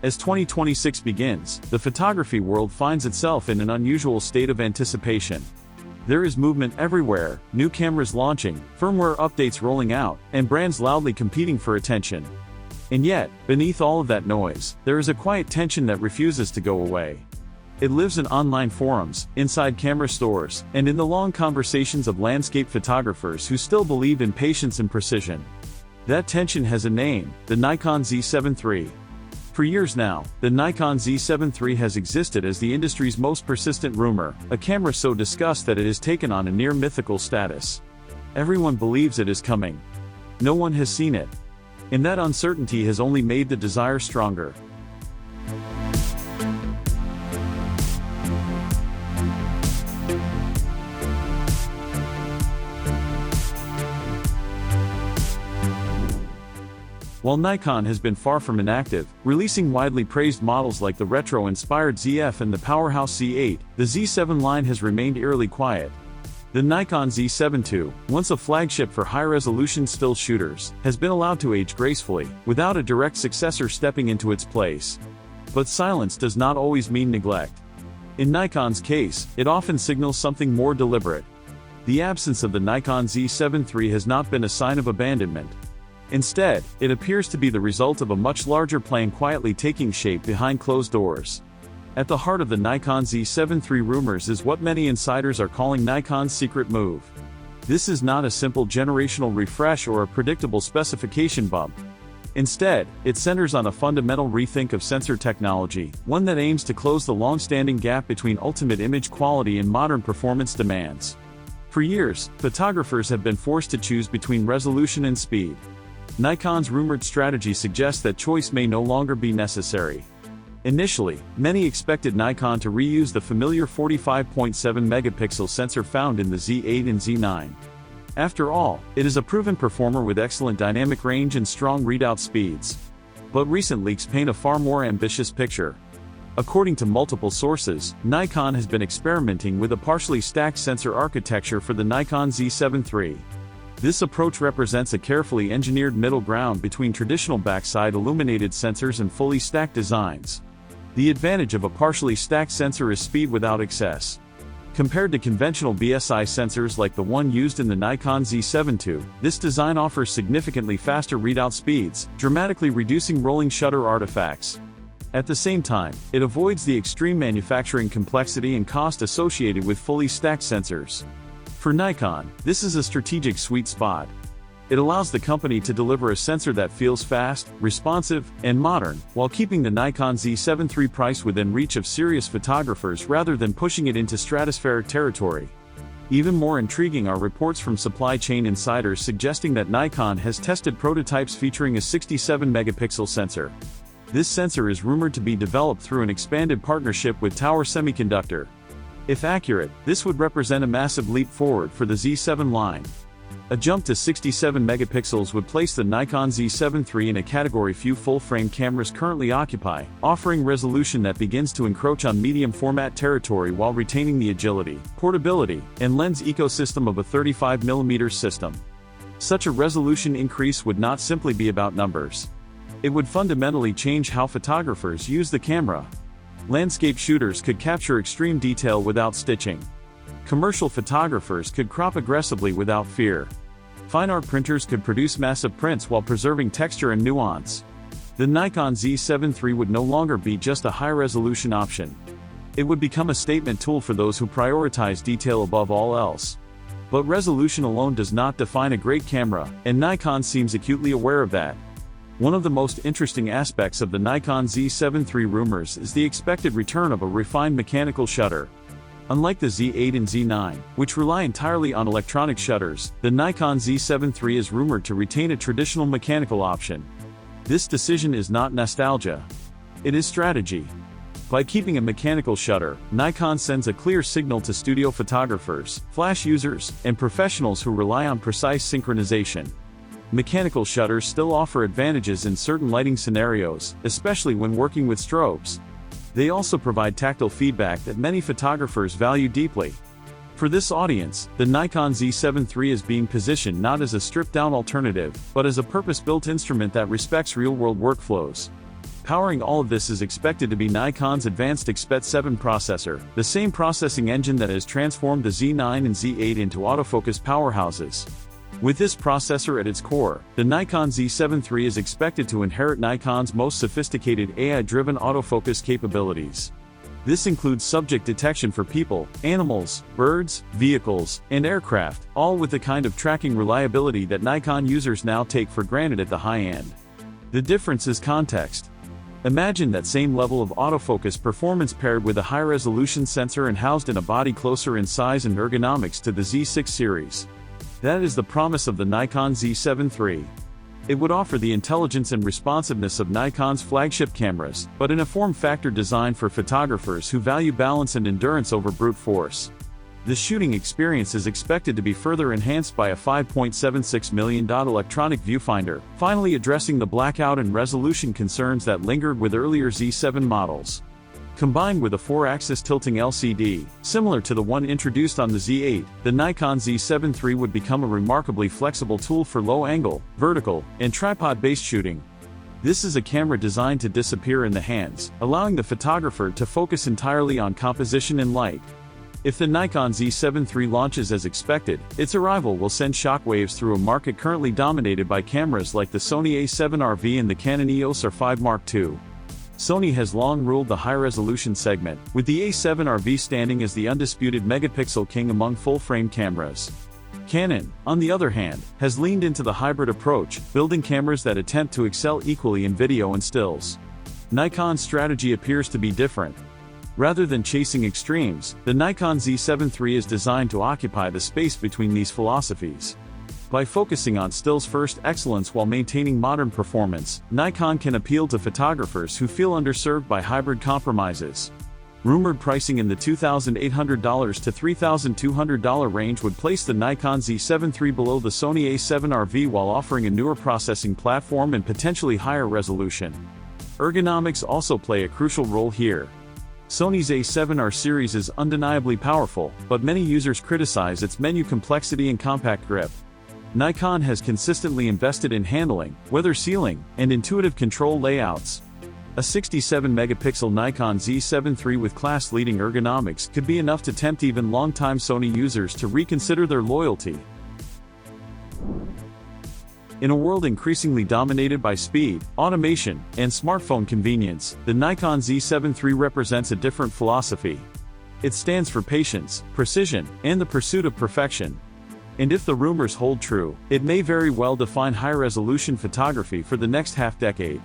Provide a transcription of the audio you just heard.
As 2026 begins, the photography world finds itself in an unusual state of anticipation. There is movement everywhere, new cameras launching, firmware updates rolling out, and brands loudly competing for attention. And yet, beneath all of that noise, there is a quiet tension that refuses to go away. It lives in online forums, inside camera stores, and in the long conversations of landscape photographers who still believe in patience and precision. That tension has a name: the Nikon Z7 III. For years now, the Nikon Z7 III has existed as the industry's most persistent rumor, a camera so discussed that it has taken on a near mythical status. Everyone believes it is coming. No one has seen it. And that uncertainty has only made the desire stronger. While Nikon has been far from inactive, releasing widely praised models like the retro-inspired ZF and the powerhouse Z8, the Z7 line has remained eerily quiet. The Nikon Z7 II, once a flagship for high-resolution still shooters, has been allowed to age gracefully, without a direct successor stepping into its place. But silence does not always mean neglect. In Nikon's case, it often signals something more deliberate. The absence of the Nikon Z7 III has not been a sign of abandonment. Instead, it appears to be the result of a much larger plan quietly taking shape behind closed doors. At the heart of the Nikon Z7 III rumors is what many insiders are calling Nikon's secret move. This is not a simple generational refresh or a predictable specification bump. Instead, it centers on a fundamental rethink of sensor technology, one that aims to close the long-standing gap between ultimate image quality and modern performance demands. For years, photographers have been forced to choose between resolution and speed. Nikon's rumored strategy suggests that choice may no longer be necessary. Initially, many expected Nikon to reuse the familiar 45.7 megapixel sensor found in the Z8 and Z9. After all, it is a proven performer with excellent dynamic range and strong readout speeds. But recent leaks paint a far more ambitious picture. According to multiple sources, Nikon has been experimenting with a partially stacked sensor architecture for the Nikon Z7 III. This approach represents a carefully engineered middle ground between traditional backside illuminated sensors and fully stacked designs. The advantage of a partially stacked sensor is speed without excess. Compared to conventional BSI sensors like the one used in the Nikon Z7 II, this design offers significantly faster readout speeds, dramatically reducing rolling shutter artifacts. At the same time, it avoids the extreme manufacturing complexity and cost associated with fully stacked sensors. For Nikon, this is a strategic sweet spot. It allows the company to deliver a sensor that feels fast, responsive, and modern, while keeping the Nikon Z7 III price within reach of serious photographers rather than pushing it into stratospheric territory. Even more intriguing are reports from supply chain insiders suggesting that Nikon has tested prototypes featuring a 67 megapixel sensor. This sensor is rumored to be developed through an expanded partnership with Tower Semiconductor. If accurate, this would represent a massive leap forward for the Z7 line. A jump to 67 megapixels would place the Nikon Z7 III in a category few full-frame cameras currently occupy, offering resolution that begins to encroach on medium-format territory while retaining the agility, portability, and lens ecosystem of a 35mm system. Such a resolution increase would not simply be about numbers. It would fundamentally change how photographers use the camera. Landscape shooters could capture extreme detail without stitching. Commercial photographers could crop aggressively without fear. Fine art printers could produce massive prints while preserving texture and nuance. The Nikon Z7 III would no longer be just a high-resolution option. It would become a statement tool for those who prioritize detail above all else. But resolution alone does not define a great camera, and Nikon seems acutely aware of that. One of the most interesting aspects of the Nikon Z7 III rumors is the expected return of a refined mechanical shutter. Unlike the Z8 and Z9, which rely entirely on electronic shutters, the Nikon Z7 III is rumored to retain a traditional mechanical option. This decision is not nostalgia. It is strategy. By keeping a mechanical shutter, Nikon sends a clear signal to studio photographers, flash users, and professionals who rely on precise synchronization. Mechanical shutters still offer advantages in certain lighting scenarios, especially when working with strobes. They also provide tactile feedback that many photographers value deeply. For this audience, the Nikon Z7 III is being positioned not as a stripped-down alternative, but as a purpose-built instrument that respects real-world workflows. Powering all of this is expected to be Nikon's advanced Z7 processor, the same processing engine that has transformed the Z9 and Z8 into autofocus powerhouses. With this processor at its core, the Nikon Z7 III is expected to inherit Nikon's most sophisticated AI-driven autofocus capabilities. This includes subject detection for people, animals, birds, vehicles, and aircraft, all with the kind of tracking reliability that Nikon users now take for granted at the high end. The difference is context. Imagine that same level of autofocus performance paired with a high-resolution sensor and housed in a body closer in size and ergonomics to the Z6 series. That is the promise of the Nikon Z7 III. It would offer the intelligence and responsiveness of Nikon's flagship cameras, but in a form factor designed for photographers who value balance and endurance over brute force. The shooting experience is expected to be further enhanced by a $5.76 million electronic viewfinder, finally addressing the blackout and resolution concerns that lingered with earlier Z7 models. Combined with a 4-axis tilting LCD, similar to the one introduced on the Z8, the Nikon Z7 III would become a remarkably flexible tool for low-angle, vertical, and tripod-based shooting. This is a camera designed to disappear in the hands, allowing the photographer to focus entirely on composition and light. If the Nikon Z7 III launches as expected, its arrival will send shockwaves through a market currently dominated by cameras like the Sony A7 RV and the Canon EOS R5 Mark II. Sony has long ruled the high-resolution segment, with the A7 RV standing as the undisputed megapixel king among full-frame cameras. Canon, on the other hand, has leaned into the hybrid approach, building cameras that attempt to excel equally in video and stills. Nikon's strategy appears to be different. Rather than chasing extremes, the Nikon Z7 III is designed to occupy the space between these philosophies. By focusing on stills-first excellence while maintaining modern performance, Nikon can appeal to photographers who feel underserved by hybrid compromises. Rumored pricing in the $2,800 to $3,200 range would place the Nikon Z7 III below the Sony A7 RV while offering a newer processing platform and potentially higher resolution. Ergonomics also play a crucial role here. Sony's A7 R series is undeniably powerful, but many users criticize its menu complexity and compact grip. Nikon has consistently invested in handling, weather sealing, and intuitive control layouts. A 67-megapixel Nikon Z7 III with class-leading ergonomics could be enough to tempt even longtime Sony users to reconsider their loyalty. In a world increasingly dominated by speed, automation, and smartphone convenience, the Nikon Z7 III represents a different philosophy. It stands for patience, precision, and the pursuit of perfection. And if the rumors hold true, it may very well define high-resolution photography for the next half-decade.